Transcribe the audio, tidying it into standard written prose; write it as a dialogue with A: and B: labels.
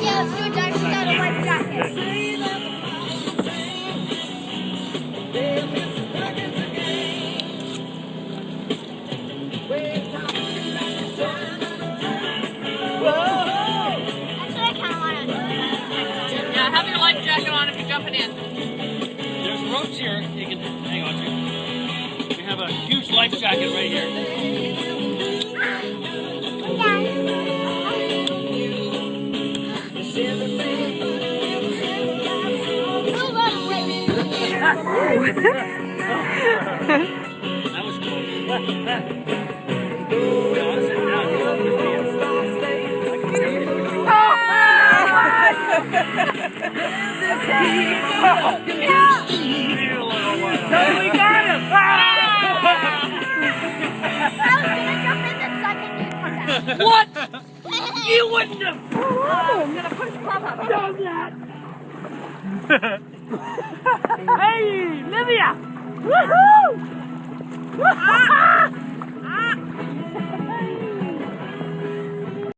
A: Yeah, let's do a dive without a life jacket. Actually, I kind of want to.
B: Yeah, have your life jacket on if you're jumping in.
C: There's ropes here you can hang on to. We have a huge life jacket right here. That was cool.
B: We got him! What? You wouldn't have! I'm gonna push Papa. Done that! Hey, Livia! Woohoo!